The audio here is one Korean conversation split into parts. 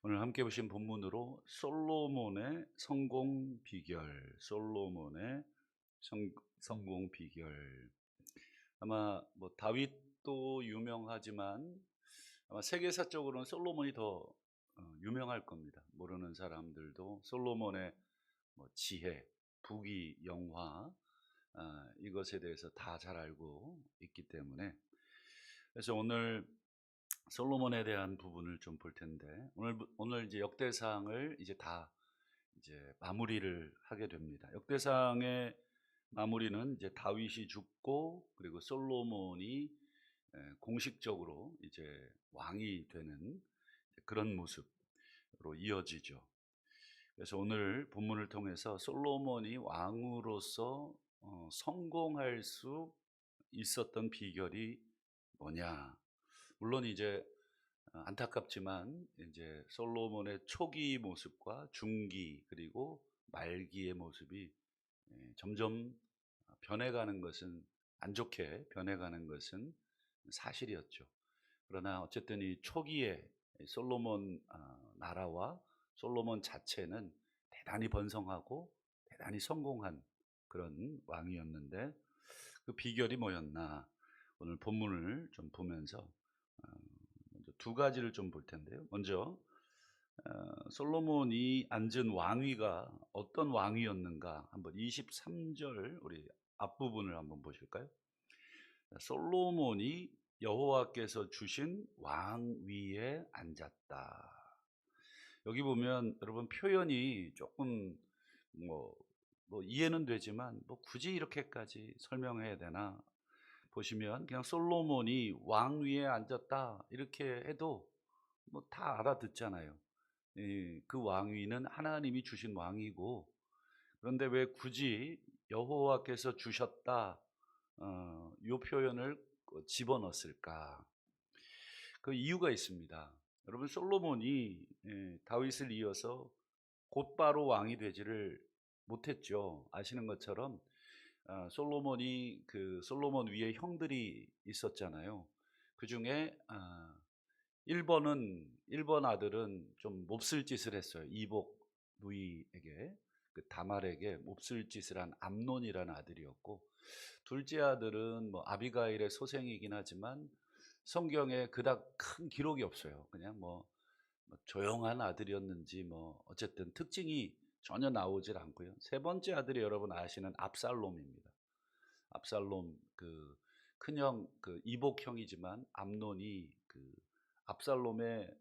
오늘 함께 보신 본문으로 솔로몬의 성공 비결, 솔로몬의 성공 비결. 아마 뭐 다윗도 유명하지만 아마 세계사적으로는 솔로몬이 더 유명할 겁니다. 모르는 사람들도 솔로몬의 뭐 지혜, 부귀, 영화, 이것에 대해서 다 잘 알고 있기 때문에, 그래서 오늘 솔로몬에 대한 부분을 좀 볼 텐데, 오늘 이제 역대상을 이제 다 이제 마무리를 하게 됩니다. 역대상의 마무리는 이제 다윗이 죽고, 그리고 솔로몬이 공식적으로 이제 왕이 되는 그런 모습으로 이어지죠. 그래서 오늘 본문을 통해서 솔로몬이 왕으로서 성공할 수 있었던 비결이 뭐냐. 물론 이제 안타깝지만 이제 솔로몬의 초기 모습과 중기 그리고 말기의 모습이 점점 변해가는 것은, 안 좋게 변해가는 것은 사실이었죠. 그러나 어쨌든 이 초기에 솔로몬 나라와 솔로몬 자체는 대단히 번성하고 대단히 성공한 그런 왕이었는데, 그 비결이 뭐였나, 오늘 본문을 좀 보면서 먼저 두 가지를 좀 볼 텐데요. 먼저 솔로몬이 앉은 왕위가 어떤 왕위였는가, 한번 23절 우리 앞부분을 한번 보실까요? 솔로몬이 여호와께서 주신 왕위에 앉았다. 여기 보면 여러분 표현이 조금 뭐, 이해는 되지만 뭐 굳이 이렇게까지 설명해야 되나, 보시면 그냥 솔로몬이 왕위에 앉았다 이렇게 해도 뭐 다 알아듣잖아요. 그 왕위는 하나님이 주신 왕이고, 그런데 왜 굳이 여호와께서 주셨다 요 표현을 집어넣었을까? 그 이유가 있습니다. 여러분 솔로몬이 다윗을 이어서 곧바로 왕이 되지를 못했죠. 아시는 것처럼 솔로몬이 그 솔로몬 위에 형들이 있었잖아요. 그 중에 1번 아들은 좀 몹쓸 짓을 했어요. 이복 누이에게, 그 다말에게 몹쓸 짓을 한 암논이라는 아들이었고, 둘째 아들은 뭐 아비가일의 소생이긴 하지만 성경에 그닥 큰 기록이 없어요. 그냥 뭐 조용한 아들이었는지 뭐 어쨌든 특징이 전혀 나오질 않고요. 세 번째 아들이 여러분 아시는 압살롬입니다. 압살롬, 그 큰형, 그 이복형이지만 암논이 그 압살롬의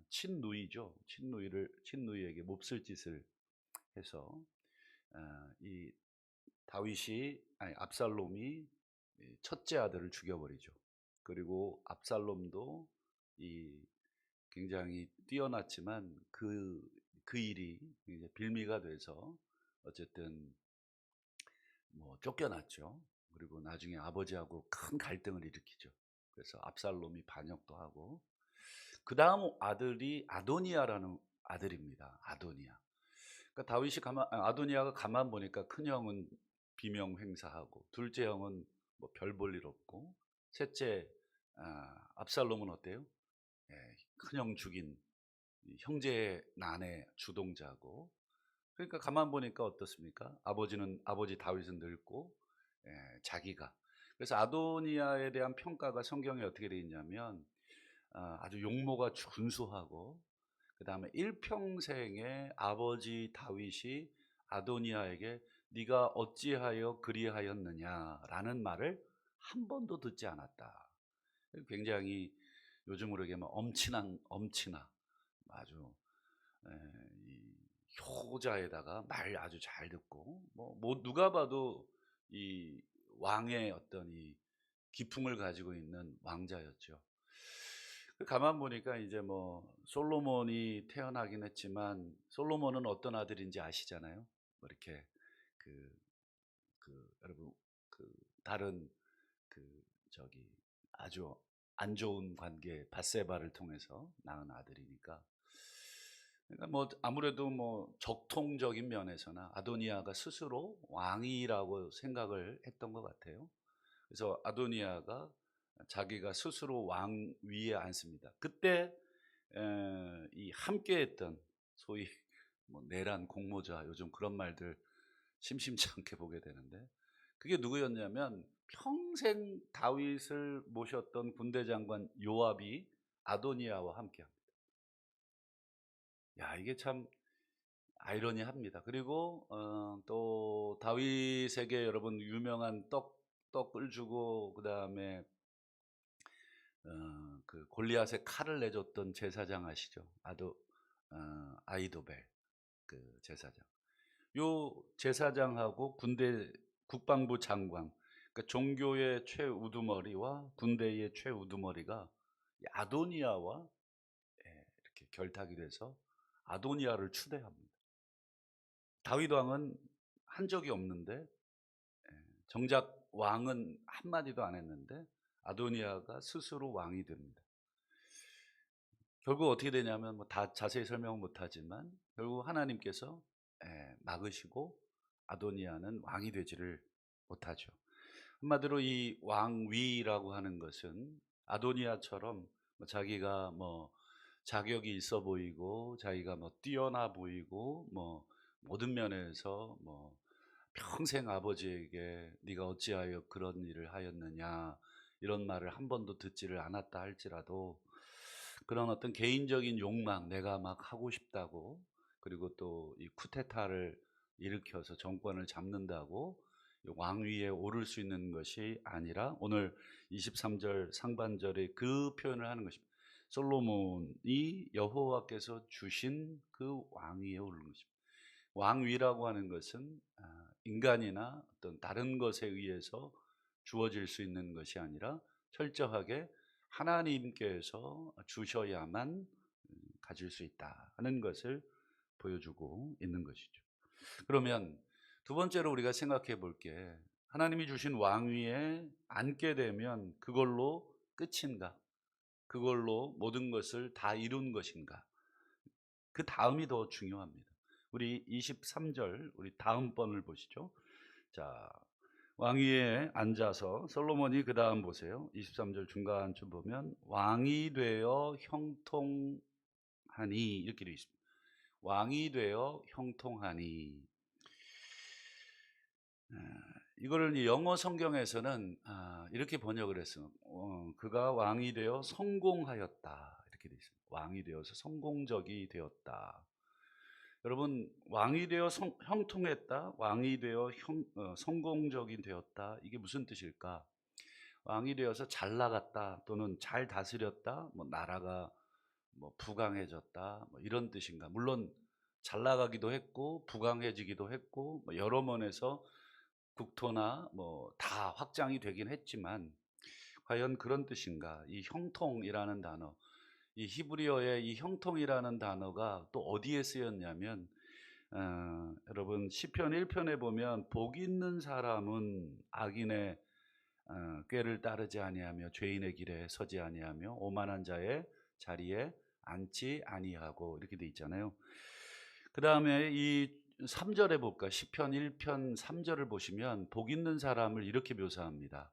친누이죠. 친누이에게 몹쓸 짓을 해서 이 다윗이, 아니 압살롬이 첫째 아들을 죽여버리죠. 그리고 압살롬도 이 굉장히 뛰어났지만 그 일이 이제 빌미가 돼서 어쨌든 뭐 쫓겨났죠. 그리고 나중에 아버지하고 큰 갈등을 일으키죠. 그래서 압살롬이 반역도 하고, 그 다음 아들이 아도니아라는 아들입니다. 아도니아. 그러니까 아도니아가 가만 보니까 큰 형은 비명 행사하고, 둘째 형은 뭐 별 볼 일 없고, 셋째 압살롬은 어때요? 큰 형 죽인 형제의 난의 주동자고. 그러니까 가만 보니까 어떻습니까? 아버지 다윗은 늙고, 자기가, 그래서 아도니아에 대한 평가가 성경에 어떻게 되어 있냐면 아주 용모가 준수하고, 그 다음에 일평생에 아버지 다윗이 아도니아에게 네가 어찌하여 그리하였느냐라는 말을 한 번도 듣지 않았다. 굉장히 요즘으로 얘기하면 엄친아, 아주 이 효자에다가 말 아주 잘 듣고, 뭐 누가 봐도 이 왕의 어떤 이 기품을 가지고 있는 왕자였죠. 가만 보니까 이제 뭐 솔로몬이 태어나긴 했지만, 솔로몬은 어떤 아들인지 아시잖아요. 뭐 이렇게 그, 여러분 그 다른 그 저기 아주 안 좋은 관계 밧세바를 통해서 낳은 아들이니까, 그러니까 뭐 아무래도 뭐 적통적인 면에서나 아도니아가 스스로 왕이라고 생각을 했던 것 같아요. 그래서 아도니아가 자기가 스스로 왕 위에 앉습니다. 그때 이 함께했던 소위 뭐 내란 공모자 요즘 그런 말들 심심치 않게 보게 되는데 그게 누구였냐면 평생 다윗을 모셨던 군대 장관 요압이 아도니아와 함께합니다. 야 이게 참 아이러니합니다. 그리고 또 다윗에게 여러분 유명한 떡을 주고 그다음에 그 골리앗의 칼을 내줬던 제사장 아시죠? 아이도벨 그 제사장. 요 제사장하고 군대 국방부 장관 그러니까 종교의 최우두머리와 군대의 최우두머리가 이 아도니아와 이렇게 결탁이 돼서 아도니아를 추대합니다. 다윗 왕은 한 적이 없는데 정작 왕은 한마디도 안 했는데 아도니아가 스스로 왕이 됩니다. 결국 어떻게 되냐면 뭐 다 자세히 설명은 못하지만 결국 하나님께서 막으시고 아도니아는 왕이 되지를 못하죠. 한마디로 이 왕위라고 하는 것은 아도니아처럼 뭐 자기가 뭐 자격이 있어 보이고 자기가 뭐 뛰어나 보이고 뭐 모든 면에서 뭐 평생 아버지에게 네가 어찌하여 그런 일을 하였느냐 이런 말을 한 번도 듣지를 않았다 할지라도 그런 어떤 개인적인 욕망 내가 막 하고 싶다고 그리고 또 이 쿠데타를 일으켜서 정권을 잡는다고 왕위에 오를 수 있는 것이 아니라 오늘 23절 상반절에 그 표현을 하는 것입니다. 솔로몬이 여호와께서 주신 그 왕위에 오르는 것입니다. 왕위라고 하는 것은 인간이나 어떤 다른 것에 의해서 주어질 수 있는 것이 아니라 철저하게 하나님께서 주셔야만 가질 수 있다 하는 것을 보여주고 있는 것이죠. 그러면 두 번째로 우리가 생각해 볼 게 하나님이 주신 왕위에 앉게 되면 그걸로 끝인가? 그걸로 모든 것을 다 이룬 것인가? 그 다음이 더 중요합니다. 우리 23절 우리 다음 번을 보시죠. 자, 왕위에 앉아서 솔로몬이 그 다음 보세요. 23절 중간쯤 보면 왕이 되어 형통하니 이렇게 되어 있습니다. 왕이 되어 형통하니 이거를 영어 성경에서는 이렇게 번역을 했어요. 그가 왕이 되어 성공하였다 이렇게 되어 있습니다. 왕이 되어서 성공적이 되었다. 여러분 왕이 되어 형통했다, 왕이 되어 성공적이 되었다 이게 무슨 뜻일까? 왕이 되어서 잘 나갔다 또는 잘 다스렸다, 뭐 나라가 뭐 부강해졌다 뭐 이런 뜻인가? 물론 잘 나가기도 했고 부강해지기도 했고 뭐 여러 면에서 국토나 뭐 다 확장이 되긴 했지만 과연 그런 뜻인가? 이 형통이라는 단어, 이 히브리어의 이 형통이라는 단어가 또 어디에 쓰였냐면 여러분 시편 1편에 보면 복 있는 사람은 악인의 꾀를 따르지 아니하며 죄인의 길에 서지 아니하며 오만한 자의 자리에 앉지 아니하고 이렇게 돼 있잖아요. 그 다음에 이 3절에 볼까? 시편 1편 3절을 보시면 복 있는 사람을 이렇게 묘사합니다.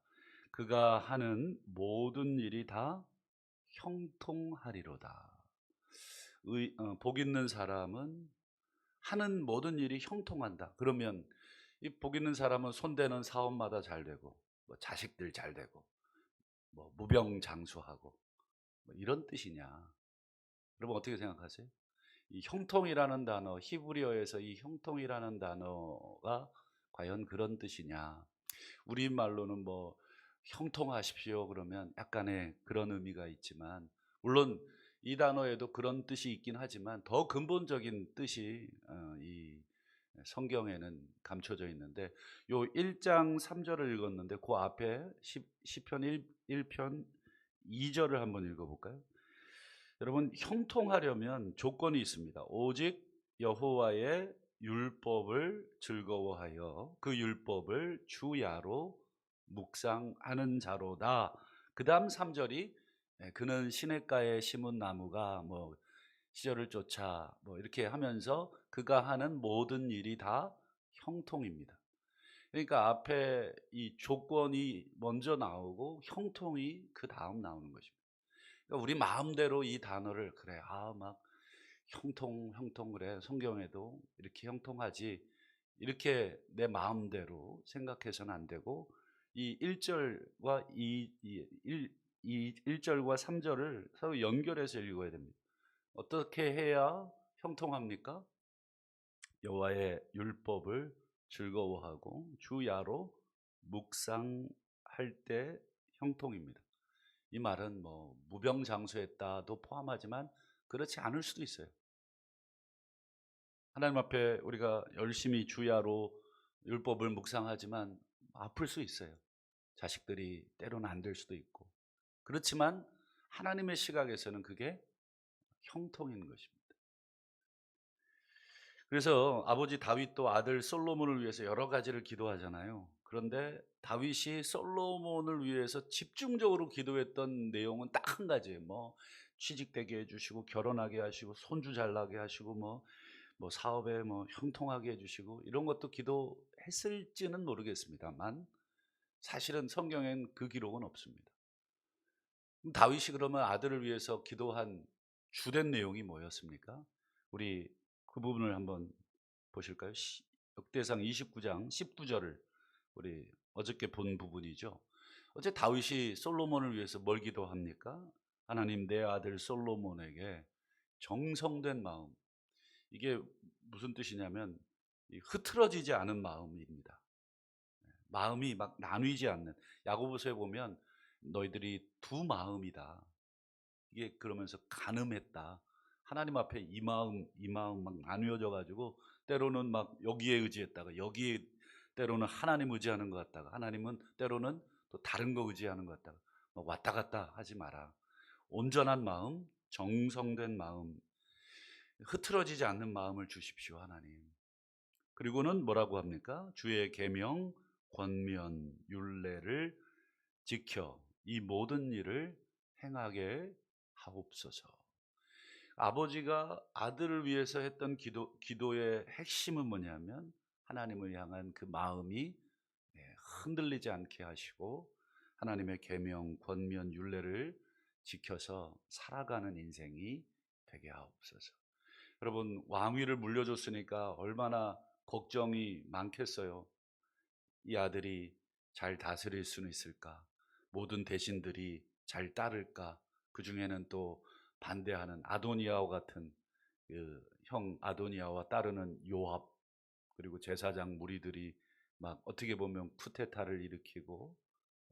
그가 하는 모든 일이 다 형통하리로다. 복 있는 사람은 하는 모든 일이 형통한다. 그러면 이 복 있는 사람은 손대는 사업마다 잘 되고 뭐 자식들 잘 되고 뭐 무병장수하고 뭐 이런 뜻이냐? 여러분 어떻게 생각하세요? 이 형통이라는 단어, 히브리어에서 이 형통이라는 단어가 과연 그런 뜻이냐? 우리말로는 뭐 형통하십시오 그러면 약간의 그런 의미가 있지만 물론 이 단어에도 그런 뜻이 있긴 하지만 더 근본적인 뜻이 이 성경에는 감춰져 있는데 요 1장 3절을 읽었는데 그 앞에 시편 1편 2절을 한번 읽어볼까요? 여러분 형통하려면 조건이 있습니다. 오직 여호와의 율법을 즐거워하여 그 율법을 주야로 묵상하는 자로다. 그 다음 3절이 그는 시냇가에 심은 나무가 뭐 시절을 쫓아 뭐 이렇게 하면서 그가 하는 모든 일이 다 형통입니다. 그러니까 앞에 이 조건이 먼저 나오고 형통이 그 다음 나오는 것입니다. 그러니까 우리 마음대로 이 단어를 그래 막 형통 그래. 성경에도 이렇게 형통하지. 이렇게 내 마음대로 생각해서는 안 되고 이 1절과 이 1절과 3절을 서로 연결해서 읽어야 됩니다. 어떻게 해야 형통합니까? 여호와의 율법을 즐거워하고 주야로 묵상할 때 형통입니다. 이 말은 뭐 무병장수했다도 포함하지만 그렇지 않을 수도 있어요. 하나님 앞에 우리가 열심히 주야로 율법을 묵상하지만 아플 수 있어요. 자식들이 때로는 안 될 수도 있고. 그렇지만 하나님의 시각에서는 그게 형통인 것입니다. 그래서 아버지 다윗도 아들 솔로몬을 위해서 여러 가지를 기도하잖아요. 그런데 다윗이 솔로몬을 위해서 집중적으로 기도했던 내용은 딱 한 가지예요. 뭐 취직되게 해주시고 결혼하게 하시고 손주 잘 나게 하시고 뭐 사업에 뭐 형통하게 해주시고 이런 것도 기도했을지는 모르겠습니다만 사실은 성경엔 그 기록은 없습니다. 그럼 다윗이 그러면 아들을 위해서 기도한 주된 내용이 뭐였습니까? 우리 그 부분을 한번 보실까요? 역대상 29장 19절을 우리 어저께 본 부분이죠. 어제 다윗이 솔로몬을 위해서 뭘 기도합니까? 하나님 내 아들 솔로몬에게 정성된 마음. 이게 무슨 뜻이냐면 흐트러지지 않은 마음입니다. 마음이 막 나뉘지 않는. 야고보서에 보면 너희들이 두 마음이다. 이게 그러면서 간음했다. 하나님 앞에 이 마음 막 나뉘어져 가지고 때로는 막 여기에 의지했다가 여기에 때로는 하나님 의지하는 것 같다가 하나님은 때로는 또 다른 거 의지하는 것 같다가 막 왔다 갔다 하지 마라. 온전한 마음, 정성된 마음, 흐트러지지 않는 마음을 주십시오, 하나님. 그리고는 뭐라고 합니까? 주의 계명, 권면, 율례를 지켜 이 모든 일을 행하게 하옵소서. 아버지가 아들을 위해서 했던 기도의 핵심은 뭐냐면 하나님을 향한 그 마음이 흔들리지 않게 하시고 하나님의 계명, 권면, 율례를 지켜서 살아가는 인생이 되게 하옵소서. 여러분 왕위를 물려줬으니까 얼마나 걱정이 많겠어요. 이 아들이 잘 다스릴 수는 있을까? 모든 대신들이 잘 따를까? 그 중에는 또 반대하는 아도니아와 같은 그 형 아도니아와 따르는 요압 그리고 제사장 무리들이 막 어떻게 보면 쿠데타를 일으키고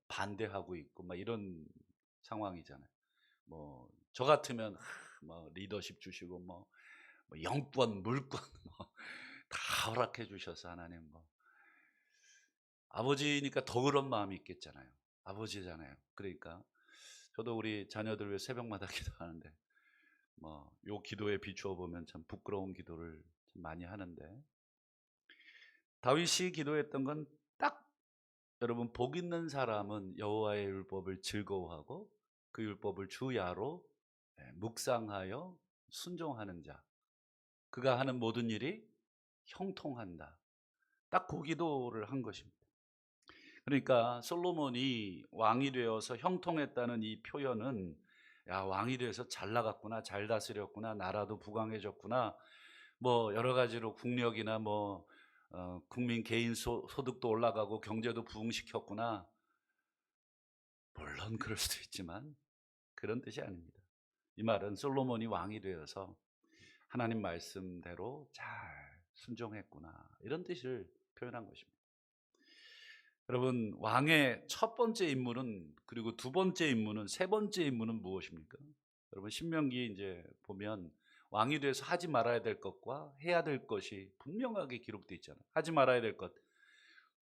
반대하고 있고 막 이런 상황이잖아요. 뭐 저 같으면 뭐 리더십 주시고 뭐 영권, 물권 뭐 다 허락해 주셔서 하나님 뭐 아버지니까 더 그런 마음이 있겠잖아요. 아버지잖아요. 그러니까 저도 우리 자녀들 위해 새벽마다 기도하는데 뭐 요 기도에 비추어 보면 참 부끄러운 기도를 참 많이 하는데 다윗이 기도했던 건 딱 여러분 복 있는 사람은 여호와의 율법을 즐거워하고 그 율법을 주야로 묵상하여 순종하는 자 그가 하는 모든 일이 형통한다. 딱 그 기도를 한 것입니다. 그러니까 솔로몬이 왕이 되어서 형통했다는 이 표현은 야 왕이 돼서 잘 나갔구나 잘 다스렸구나 나라도 부강해졌구나 뭐 여러 가지로 국력이나 국민 개인 소득도 올라가고 경제도 부흥시켰구나. 물론 그럴 수도 있지만 그런 뜻이 아닙니다. 이 말은 솔로몬이 왕이 되어서 하나님 말씀대로 잘 순종했구나 이런 뜻을 표현한 것입니다. 여러분 왕의 첫 번째 임무는 그리고 두 번째 임무는 세 번째 임무는 무엇입니까? 여러분 신명기 이제 보면 왕이 돼서 하지 말아야 될 것과 해야 될 것이 분명하게 기록되어 있잖아요. 하지 말아야 될 것,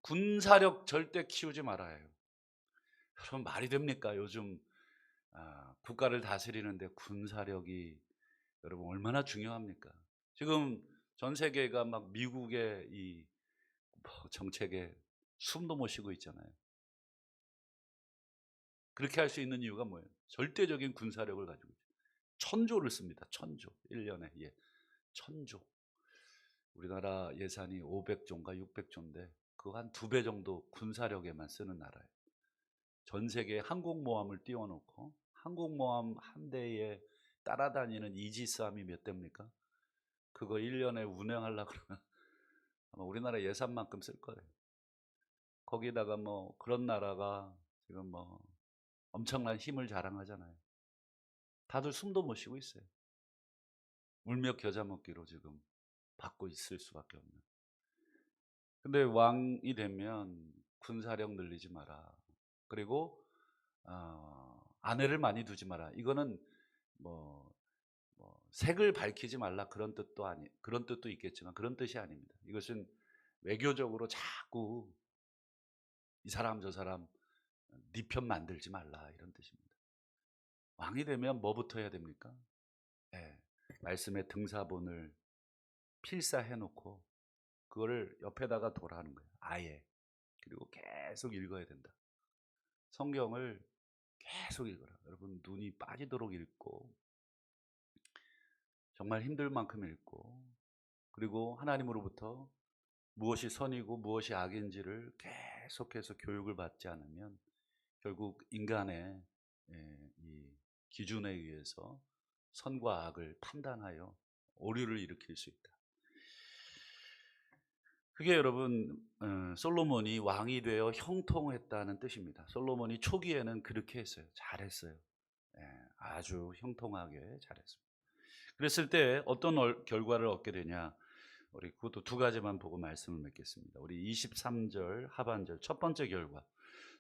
군사력 절대 키우지 말아야 해요. 여러분 말이 됩니까? 요즘 국가를 다스리는데 군사력이 여러분 얼마나 중요합니까? 지금 전 세계가 막 미국의 이 정책에 숨도 못 쉬고 있잖아요. 그렇게 할 수 있는 이유가 뭐예요? 절대적인 군사력을 가지고 있어요. 천조를 씁니다. 천조. 1년에. 예. 천조. 우리나라 예산이 500조인가 600조인데 그거 한 2배 정도 군사력에만 쓰는 나라예요. 전 세계에 항공모함을 띄워놓고 항공모함 한 대에 따라다니는 이지스함이 몇 대입니까? 그거 1년에 운영하려고 그러면 아마 우리나라 예산만큼 쓸 거예요. 거기다가 뭐 그런 나라가 지금 뭐 엄청난 힘을 자랑하잖아요. 다들 숨도 못 쉬고 있어요. 울며 겨자 먹기로 지금 받고 있을 수밖에 없는. 근데 왕이 되면 군사력 늘리지 마라. 그리고 아내를 많이 두지 마라. 이거는 뭐, 색을 밝히지 말라 그런 뜻도 있겠지만 그런 뜻이 아닙니다. 이것은 외교적으로 자꾸 이 사람 저 사람 네 편 만들지 말라 이런 뜻입니다. 왕이 되면 뭐부터 해야 됩니까? 예, 말씀의 등사본을 필사해 놓고 그거를 옆에다가 도라는 거예요. 아예. 그리고 계속 읽어야 된다. 성경을 계속 읽어라. 여러분 눈이 빠지도록 읽고 정말 힘들 만큼 읽고 그리고 하나님으로부터 무엇이 선이고 무엇이 악인지를 계속해서 교육을 받지 않으면 결국 인간의 이 기준에 의해서 선과 악을 판단하여 오류를 일으킬 수 있다. 그게 여러분 솔로몬이 왕이 되어 형통했다는 뜻입니다. 솔로몬이 초기에는 그렇게 했어요. 잘했어요. 아주 형통하게 잘했습니다. 그랬을 때 어떤 결과를 얻게 되냐? 우리 그것도 두 가지만 보고 말씀을 맺겠습니다. 우리 23절 하반절 첫 번째 결과.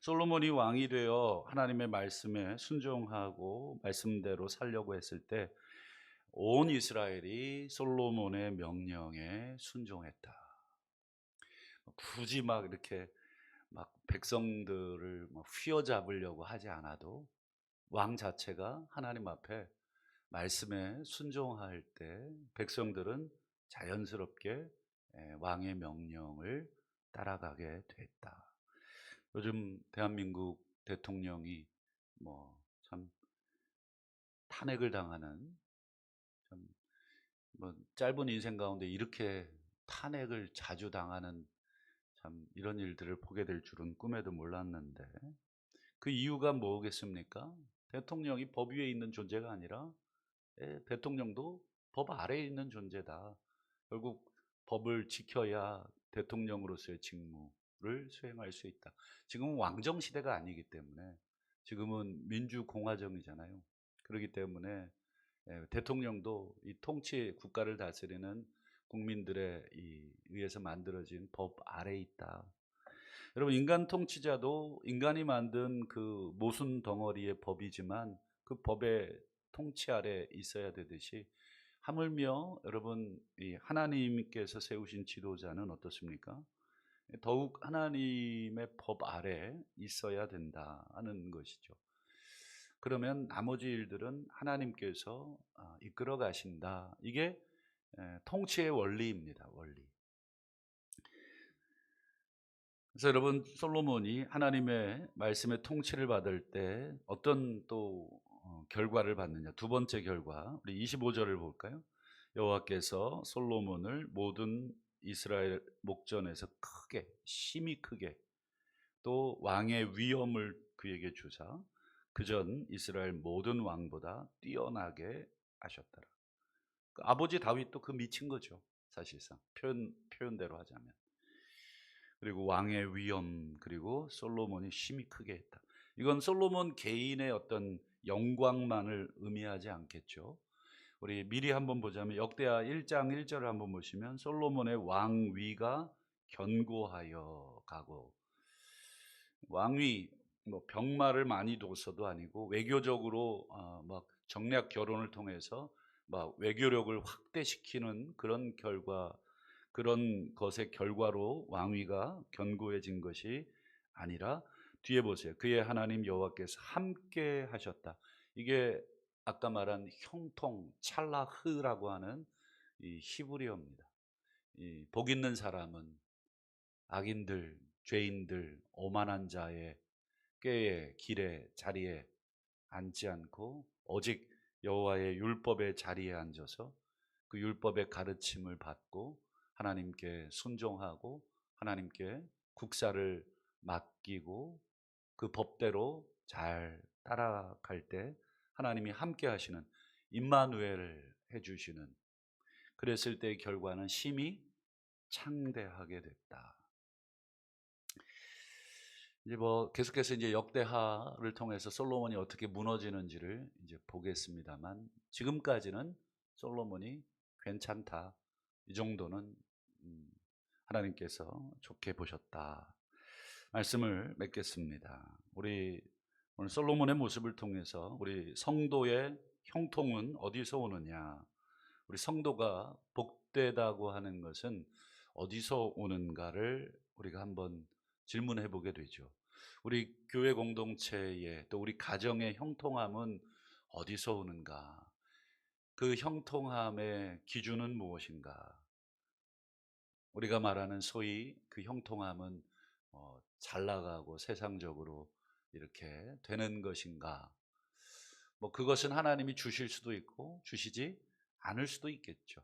솔로몬이 왕이 되어 하나님의 말씀에 순종하고 말씀대로 살려고 했을 때 온 이스라엘이 솔로몬의 명령에 순종했다. 굳이 막 이렇게 막 백성들을 막 휘어잡으려고 하지 않아도 왕 자체가 하나님 앞에 말씀에 순종할 때 백성들은 자연스럽게 왕의 명령을 따라가게 됐다. 요즘 대한민국 대통령이 뭐 참 탄핵을 당하는 참 뭐 짧은 인생 가운데 이렇게 탄핵을 자주 당하는 참 이런 일들을 보게 될 줄은 꿈에도 몰랐는데 그 이유가 뭐겠습니까? 대통령이 법 위에 있는 존재가 아니라 대통령도 법 아래에 있는 존재다. 결국 법을 지켜야 대통령으로서의 직무를 수행할 수 있다. 지금은 왕정 시대가 아니기 때문에 지금은 민주공화정이잖아요. 그렇기 때문에 대통령도 이 통치 국가를 다스리는 국민들의 의해서 만들어진 법 아래에 있다. 여러분 인간 통치자도 인간이 만든 그 모순 덩어리의 법이지만 그 법의 통치 아래 있어야 되듯이 하물며 여러분 이 하나님께서 세우신 지도자는 어떻습니까? 더욱 하나님의 법 아래 있어야 된다는 것이죠. 그러면 나머지 일들은 하나님께서 이끌어 가신다. 이게 통치의 원리입니다. 원리. 그래서 여러분 솔로몬이 하나님의 말씀의 통치를 받을 때 어떤 또 결과를 받느냐. 두 번째 결과 우리 25절을 볼까요? 여호와께서 솔로몬을 모든 이스라엘 목전에서 크게 심히 크게 또 왕의 위엄을 그에게 주사 그전 이스라엘 모든 왕보다 뛰어나게 하셨더라. 그 아버지 다윗도 그 미친 거죠. 사실상 표현대로 하자면. 그리고 왕의 위엄 그리고 솔로몬이 심히 크게 했다. 이건 솔로몬 개인의 어떤 영광만을 의미하지 않겠죠. 우리 미리 한번 보자면 역대하 1장 1절을 한번 보시면 솔로몬의 왕위가 견고하여 가고 왕위 뭐 병마를 많이 뒀어도 아니고 외교적으로 막 정략 결혼을 통해서 막 외교력을 확대시키는 그런 그런 것의 결과로 왕위가 견고해진 것이 아니라 뒤에 보세요. 그의 하나님 여호와께서 함께 하셨다. 이게 아까 말한 형통 찰라흐라고 하는 이 히브리어입니다. 이 복 있는 사람은 악인들, 죄인들, 오만한 자의 꾀에 길에 자리에 앉지 않고 오직 여호와의 율법의 자리에 앉아서 그 율법의 가르침을 받고 하나님께 순종하고 하나님께 국사를 맡기고 그 법대로 잘 따라갈 때 하나님이 함께 하시는 임마누엘을 해주시는 그랬을 때의 결과는 심히 창대하게 됐다. 이제 뭐 계속해서 이제 역대하를 통해서 솔로몬이 어떻게 무너지는지를 이제 보겠습니다만, 지금까지는 솔로몬이 괜찮다, 이 정도는 음, 하나님께서 좋게 보셨다 말씀을 맺겠습니다. 우리 오늘 솔로몬의 모습을 통해서 우리 성도의 형통은 어디서 오느냐, 우리 성도가 복되다고 하는 것은 어디서 오는가를 우리가 한번 질문해 보게 되죠. 우리 교회 공동체의, 또 우리 가정의 형통함은 어디서 오는가? 그 형통함의 기준은 무엇인가? 우리가 말하는 소위 그 형통함은 잘 나가고 세상적으로 이렇게 되는 것인가? 뭐 그것은 하나님이 주실 수도 있고 주시지 않을 수도 있겠죠.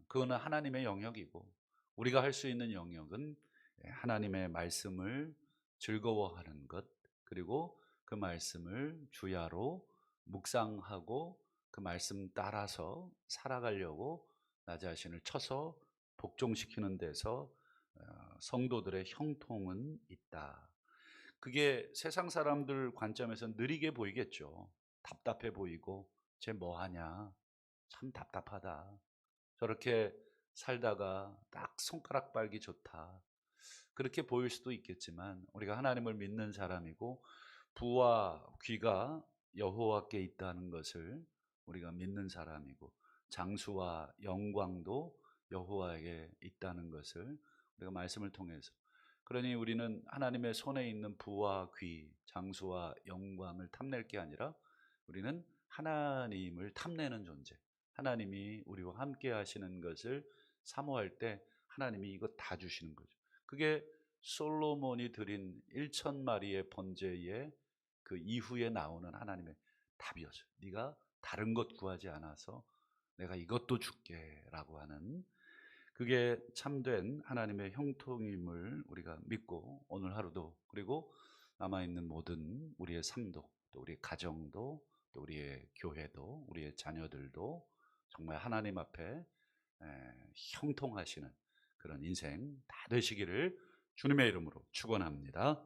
그거는 하나님의 영역이고, 우리가 할 수 있는 영역은 하나님의 말씀을 즐거워하는 것, 그리고 그 말씀을 주야로 묵상하고 그 말씀 따라서 살아가려고 나 자신을 쳐서 복종시키는 데서 성도들의 형통은 있다. 그게 세상 사람들 관점에서 느리게 보이겠죠. 답답해 보이고, 쟤 뭐하냐, 참 답답하다, 저렇게 살다가 딱 손가락 빨기 좋다, 그렇게 보일 수도 있겠지만, 우리가 하나님을 믿는 사람이고 부와 귀가 여호와께 있다는 것을 우리가 믿는 사람이고, 장수와 영광도 여호와에게 있다는 것을 우리가 말씀을 통해서, 그러니 우리는 하나님의 손에 있는 부와 귀, 장수와 영광을 탐낼 게 아니라 우리는 하나님을 탐내는 존재, 하나님이 우리와 함께 하시는 것을 사모할 때 하나님이 이거 다 주시는 거죠. 그게 솔로몬이 드린 1,000마리의 번제의 그 이후에 나오는 하나님의 답이었어요. 네가 다른 것 구하지 않아서 내가 이것도 줄게라고 하는, 그게 참된 하나님의 형통임을 우리가 믿고, 오늘 하루도, 그리고 남아있는 모든 우리의 삶도, 또 우리의 가정도, 또 우리의 교회도, 우리의 자녀들도 정말 하나님 앞에 형통하시는 그런 인생 다 되시기를 주님의 이름으로 축원합니다.